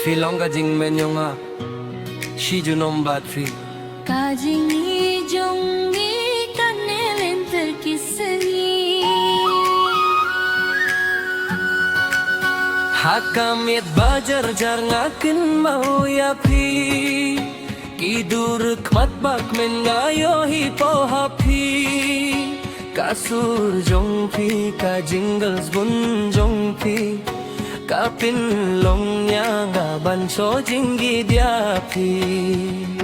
Filong kajing menyonga Shiju nombat fi Kajingi jongi kanelen terkisani Hakamit bajar jar ngakin mau ya fi Kidur kmat bak men ngayo hipo hapi Kasur jong fi ka jingles bun jong fi Kapin long nya nga ban so jinggi dia fi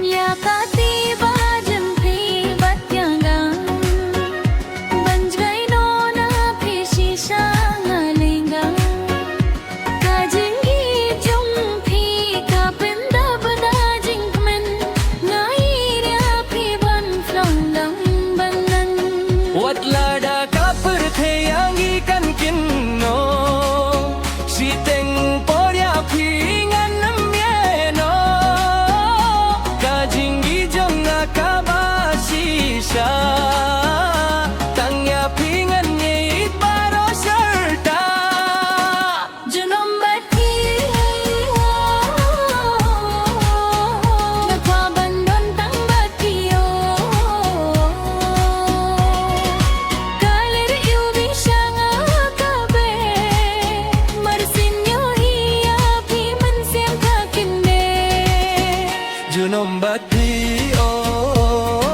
Ya kati bajem pi batyangang Banjgai no na pi shisha ngalingang Kajingi jong pi kapinda bada jingkmen Ngairia pi ban flong dang banan Wat lada kapur the yangi kan kinno Siteng porya pingan namyeno Kajingi jonga kabasisha Tangya pingan nyit baro serta Junombat ki Nagpabandon tang batiyo Kalir yubi siya nga kabe Marsinyo hiya pi man siyang kakinde Junombat di oh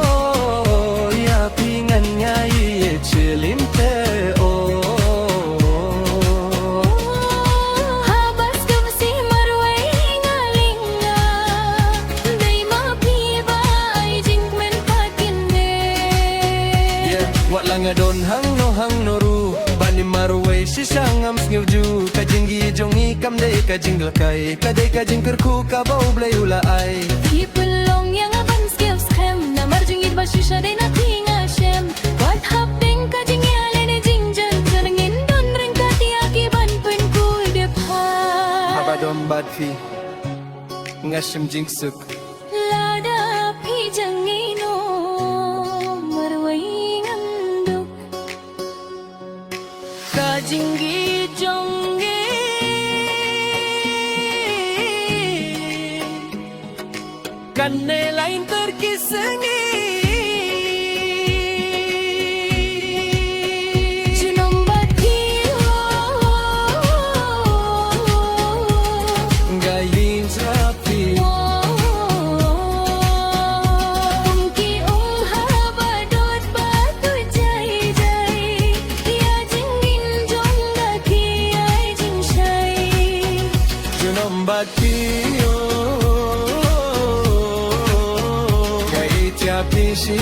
ya pingan nyai chilimte oh Habas kam si marway ngalinga Day mapiba ay jingmen kakinde Yeah, wat lang adon hang no ru Bani marway si sangam sngiuju Kajingi jongi kam day kajinggal kai Kadai kajingker ku kabau blay ulay Ipulong yang aban skip scam Na marjungit ba shisha day na tinga shem Wat hapding ka jing yale ni jingjan Sarangin don rin ka tiyaki ban pun kuy depha Abadom badfi Ngashim jingsuk Lada pi jangino Marway nganduk Kajingi jongi Kanne lain terkisengi Junombat kiyo Gayin rapi Tungki habadot batu jai-jai Ia jingin jong daki ai jing shai Junombat kiyo Gait ya pisi